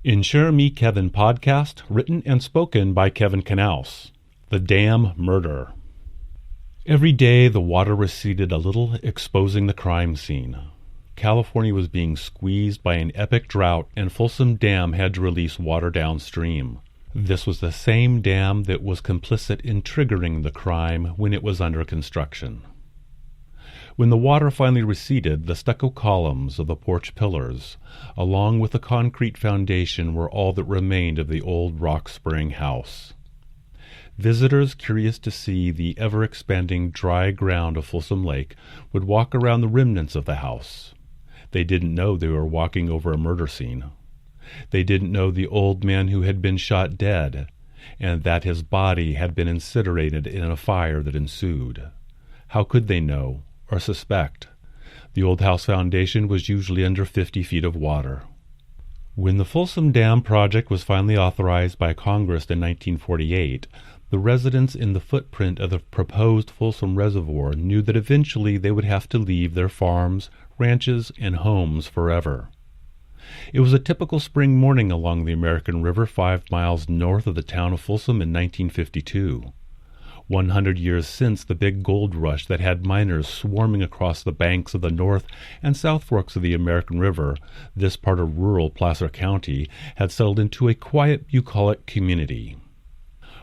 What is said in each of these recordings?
In Share Me Kevin podcast, written and spoken by Kevin Knaus. The Dam Murder. Every day the water receded a little, exposing the crime scene. California was being squeezed by an epic drought, and Folsom Dam had to release water downstream. This was the same dam that was complicit in triggering the crime when it was under construction. When the water finally receded, the stucco columns of the porch pillars, along with the concrete foundation, were all that remained of the old Rock Spring house. Visitors curious to see the ever-expanding dry ground of Folsom Lake would walk around the remnants of the house. They didn't know they were walking over a murder scene. They didn't know the old man who had been shot dead, and that his body had been incinerated in a fire that ensued. How could they know or suspect? The old house foundation was usually under 50 feet of water. When the Folsom Dam project was finally authorized by Congress in 1948, the residents in the footprint of the proposed Folsom Reservoir knew that eventually they would have to leave their farms, ranches, and homes forever. It was a typical spring morning along the American River 5 miles north of the town of Folsom in 1952. 100 years since the big gold rush that had miners swarming across the banks of the North and South Forks of the American River, this part of rural Placer County had settled into a quiet, bucolic community.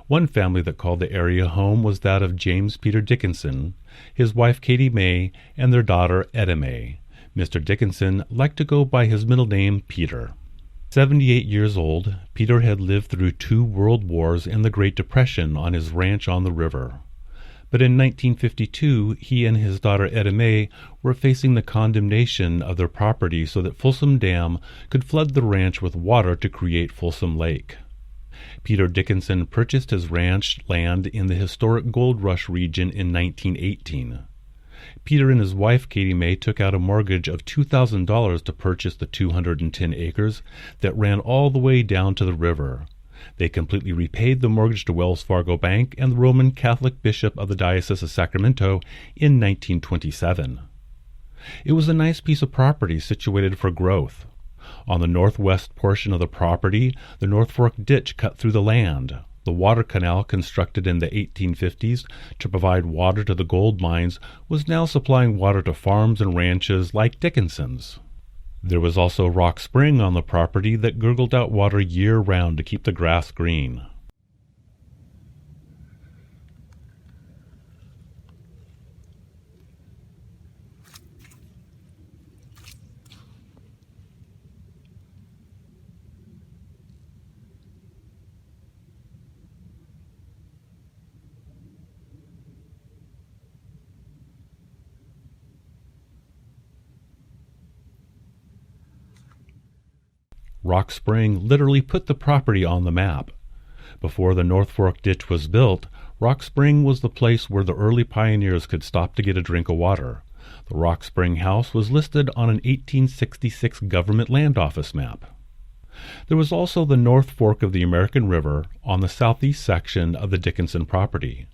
One family that called the area home was that of James Peter Dickinson, his wife Katie Mae, and their daughter Etta Mae. Mr. Dickinson liked to go by his middle name, Peter. 78 years old, Peter had lived through 2 world wars and the Great Depression on his ranch on the river. But in 1952, he and his daughter Etta Mae were facing the condemnation of their property so that Folsom Dam could flood the ranch with water to create Folsom Lake. Peter Dickinson purchased his ranch land in the historic Gold Rush region in 1918. Peter and his wife Katie Mae took out a mortgage of $2,000 to purchase the 210 acres that ran all the way down to the river. They completely repaid the mortgage to Wells Fargo Bank and the Roman Catholic Bishop of the Diocese of Sacramento in 1927. It was a nice piece of property situated for growth. On the northwest portion of the property, the North Fork ditch cut through the land. The water canal constructed in the 1850s to provide water to the gold mines was now supplying water to farms and ranches like Dickinson's. There was also Rock Spring on the property that gurgled out water year-round to keep the grass green. Rock Spring literally put the property on the map. Before the North Fork ditch was built, Rock Spring was the place where the early pioneers could stop to get a drink of water. The Rock Spring house was listed on an 1866 government land office map. There was also the North Fork of the American River on the southeast section of the Dickinson property.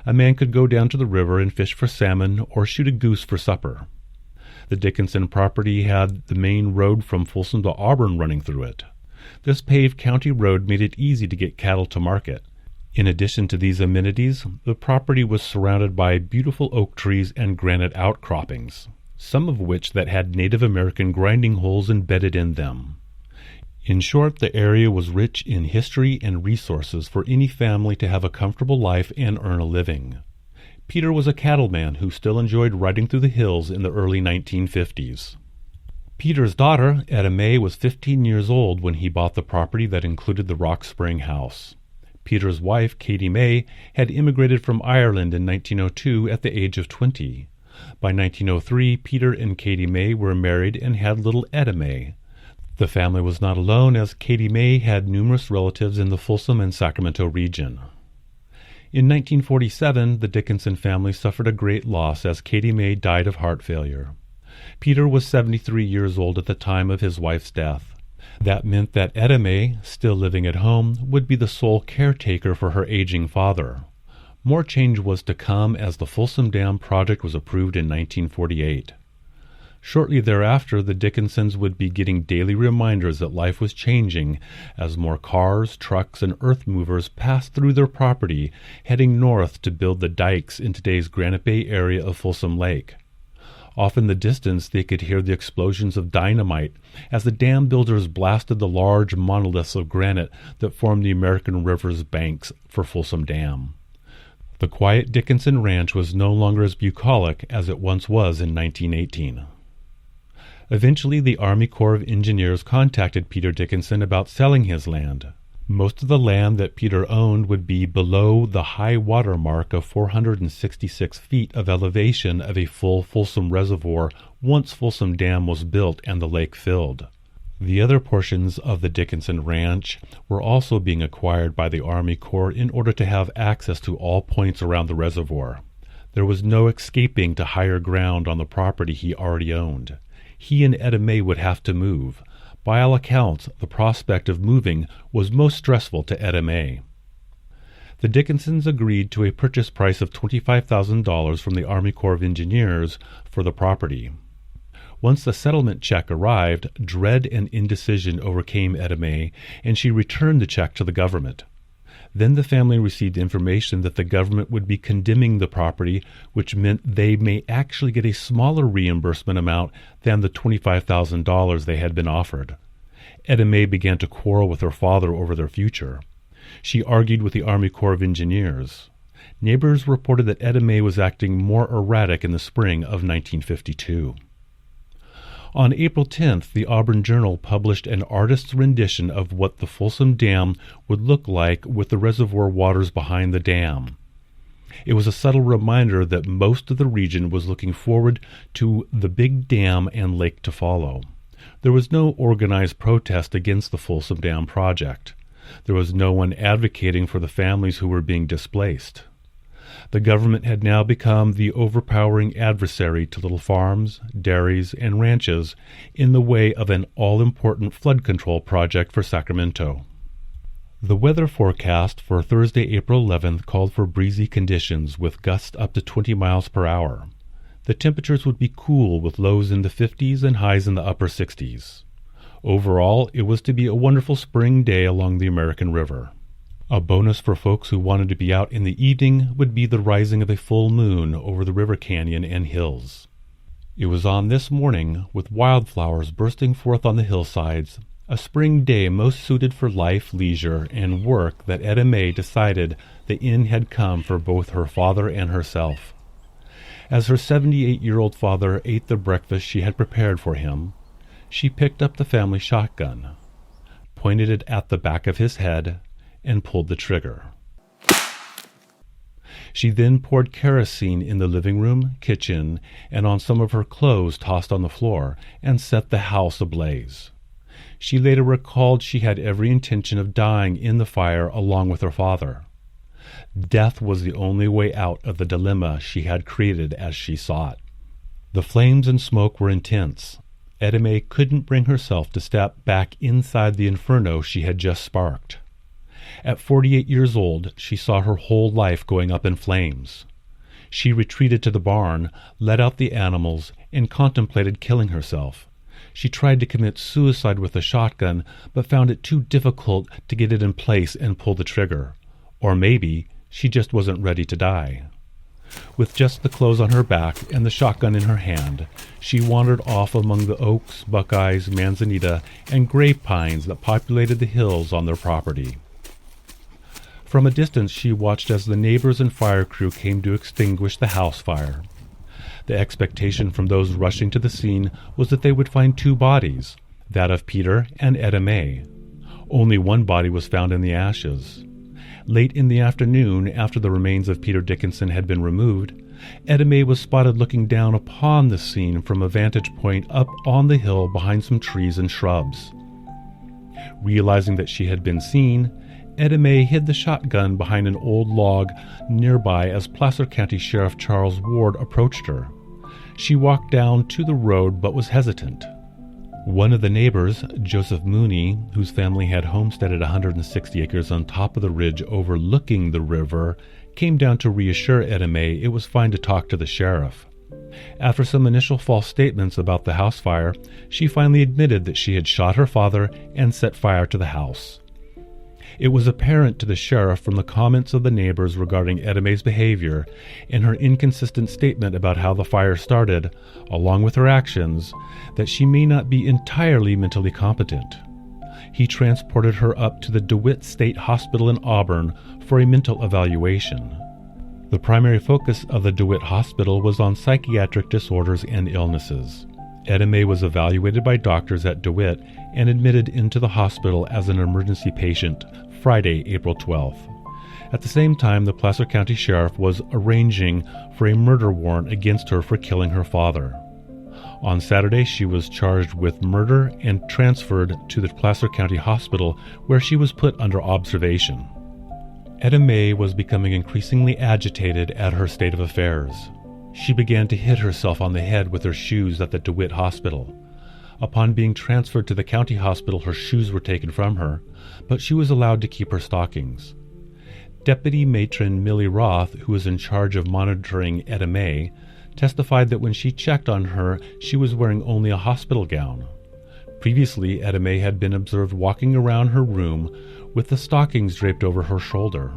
A man could go down to the river and fish for salmon or shoot a goose for supper. The Dickinson property had the main road from Folsom to Auburn running through it. This paved county road made it easy to get cattle to market. In addition to these amenities, the property was surrounded by beautiful oak trees and granite outcroppings, some of which that had Native American grinding holes embedded in them. In short, the area was rich in history and resources for any family to have a comfortable life and earn a living. Peter was a cattleman who still enjoyed riding through the hills in the early 1950s. Peter's daughter, Etta Mae, was 15 years old when he bought the property that included the Rock Spring house. Peter's wife, Katie Mae, had immigrated from Ireland in 1902 at the age of 20. By 1903, Peter and Katie Mae were married and had little Etta Mae. The family was not alone, as Katie Mae had numerous relatives in the Folsom and Sacramento region. In 1947, the Dickinson family suffered a great loss as Katie Mae died of heart failure. Peter was 73 years old at the time of his wife's death. That meant that Etta Mae, still living at home, would be the sole caretaker for her aging father. More change was to come as the Folsom Dam project was approved in 1948. Shortly thereafter, the Dickinsons would be getting daily reminders that life was changing as more cars, trucks, and earth movers passed through their property, heading north to build the dikes in today's Granite Bay area of Folsom Lake. Off in the distance, they could hear the explosions of dynamite as the dam builders blasted the large monoliths of granite that formed the American River's banks for Folsom Dam. The quiet Dickinson Ranch was no longer as bucolic as it once was in 1918. Eventually, the Army Corps of Engineers contacted Peter Dickinson about selling his land. Most of the land that Peter owned would be below the high water mark of 466 feet of elevation of a full Folsom reservoir once Folsom Dam was built and the lake filled. The other portions of the Dickinson Ranch were also being acquired by the Army Corps in order to have access to all points around the reservoir. There was no escaping to higher ground on the property he already owned. He and Etta Mae would have to move. By all accounts, the prospect of moving was most stressful to Etta Mae. The Dickinsons agreed to a purchase price of $25,000 from the Army Corps of Engineers for the property. Once the settlement check arrived, dread and indecision overcame Etta Mae, and she returned the check to the government. Then the family received information that the government would be condemning the property, which meant they may actually get a smaller reimbursement amount than the $25,000 they had been offered. Etta Mae began to quarrel with her father over their future. She argued with the Army Corps of Engineers. Neighbors reported that Etta Mae was acting more erratic in the spring of 1952. On April 10th, the Auburn Journal published an artist's rendition of what the Folsom Dam would look like with the reservoir waters behind the dam. It was a subtle reminder that most of the region was looking forward to the big dam and lake to follow. There was no organized protest against the Folsom Dam project. There was no one advocating for the families who were being displaced. The government had now become the overpowering adversary to little farms, dairies, and ranches in the way of an all-important flood control project for Sacramento. The weather forecast for Thursday, April 11th called for breezy conditions with gusts up to 20 miles per hour. The temperatures would be cool with lows in the 50s and highs in the upper 60s. Overall, it was to be a wonderful spring day along the American River. A bonus for folks who wanted to be out in the evening would be the rising of a full moon over the river canyon and hills. It was on this morning, with wildflowers bursting forth on the hillsides, a spring day most suited for life, leisure, and work, that Etta Mae decided the end had come for both her father and herself. As her 78-year-old father ate the breakfast she had prepared for him, she picked up the family shotgun, pointed it at the back of his head, and pulled the trigger. She then poured kerosene in the living room, kitchen, and on some of her clothes tossed on the floor, and set the house ablaze. She later recalled she had every intention of dying in the fire along with her father. Death was the only way out of the dilemma she had created as she saw it. The flames and smoke were intense. Etta Mae couldn't bring herself to step back inside the inferno she had just sparked. At 48 years old, she saw her whole life going up in flames. She retreated to the barn, let out the animals, and contemplated killing herself. She tried to commit suicide with a shotgun, but found it too difficult to get it in place and pull the trigger. Or maybe she just wasn't ready to die. With just the clothes on her back and the shotgun in her hand, she wandered off among the oaks, buckeyes, manzanita, and grape pines that populated the hills on their property. From a distance she watched as the neighbors and fire crew came to extinguish the house fire. The expectation from those rushing to the scene was that they would find two bodies, that of Peter and Etta Mae. Only one body was found in the ashes. Late in the afternoon, after the remains of Peter Dickinson had been removed, Etta Mae was spotted looking down upon the scene from a vantage point up on the hill behind some trees and shrubs. Realizing that she had been seen, Etta Mae hid the shotgun behind an old log nearby as Placer County Sheriff Charles Ward approached her. She walked down to the road but was hesitant. One of the neighbors, Joseph Mooney, whose family had homesteaded 160 acres on top of the ridge overlooking the river, came down to reassure Etta Mae it was fine to talk to the sheriff. After some initial false statements about the house fire, she finally admitted that she had shot her father and set fire to the house. It was apparent to the sheriff from the comments of the neighbors regarding Etta Mae's behavior and her inconsistent statement about how the fire started, along with her actions, that she may not be entirely mentally competent. He transported her up to the DeWitt State Hospital in Auburn for a mental evaluation. The primary focus of the DeWitt Hospital was on psychiatric disorders and illnesses. Etta Mae was evaluated by doctors at DeWitt and admitted into the hospital as an emergency patient Friday, April 12th. At the same time, the Placer County Sheriff was arranging for a murder warrant against her for killing her father. On Saturday, she was charged with murder and transferred to the Placer County Hospital, where she was put under observation. Etta Mae was becoming increasingly agitated at her state of affairs. She began to hit herself on the head with her shoes at the DeWitt Hospital. Upon being transferred to the county hospital, her shoes were taken from her, but she was allowed to keep her stockings. Deputy Matron Millie Roth, who was in charge of monitoring Etta Mae, testified that when she checked on her, she was wearing only a hospital gown. Previously, Etta Mae had been observed walking around her room with the stockings draped over her shoulder.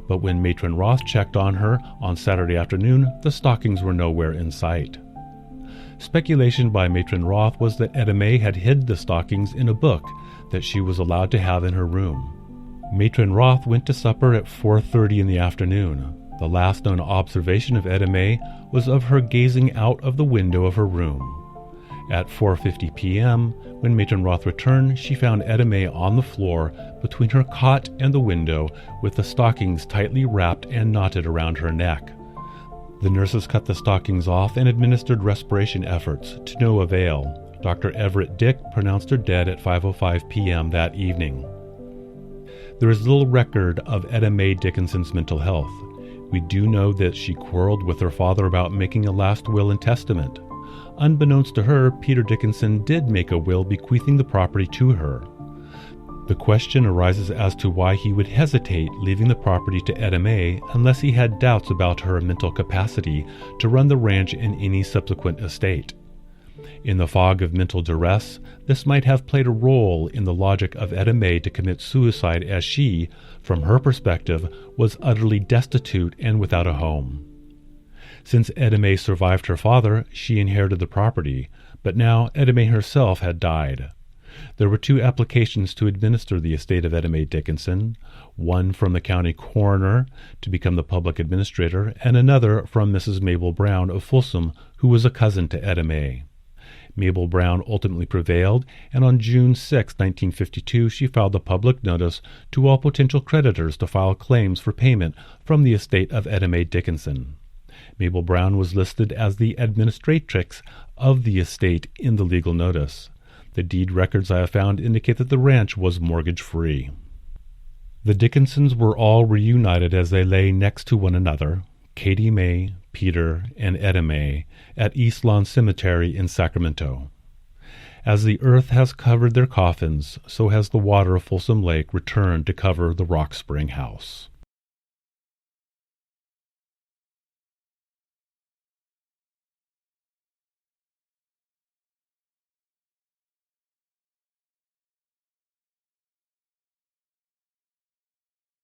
But when Matron Roth checked on her on Saturday afternoon, the stockings were nowhere in sight. Speculation by Matron Roth was that Etta Mae had hid the stockings in a book that she was allowed to have in her room. Matron Roth went to supper at 4:30 in the afternoon. The last known observation of Etta Mae was of her gazing out of the window of her room. At 4:50 p.m., when Matron Roth returned, she found Etta Mae on the floor between her cot and the window with the stockings tightly wrapped and knotted around her neck. The nurses cut the stockings off and administered respiration efforts, to no avail. Dr. Everett Dick pronounced her dead at 5:05 p.m. that evening. There is little record of Etta Mae Dickinson's mental health. We do know that she quarreled with her father about making a last will and testament. Unbeknownst to her, Peter Dickinson did make a will bequeathing the property to her. The question arises as to why he would hesitate leaving the property to Etta Mae unless he had doubts about her mental capacity to run the ranch and any subsequent estate. In the fog of mental duress, this might have played a role in the logic of Etta Mae to commit suicide, as she, from her perspective, was utterly destitute and without a home. Since Etta Mae survived her father, she inherited the property, but now Etta Mae herself had died. There were 2 applications to administer the estate of Etta Mae Dickinson, one from the county coroner to become the public administrator, and another from Mrs. Mabel Brown of Folsom, who was a cousin to Etta Mae. Mabel Brown ultimately prevailed, and on June 6, 1952, she filed a public notice to all potential creditors to file claims for payment from the estate of Etta Mae Dickinson. Mabel Brown was listed as the administratrix of the estate in the legal notice. The deed records I have found indicate that the ranch was mortgage-free. The Dickinsons were all reunited as they lay next to one another, Katie Mae, Peter, and Etta Mae, at East Lawn Cemetery in Sacramento. As the earth has covered their coffins, so has the water of Folsom Lake returned to cover the Rock Spring House.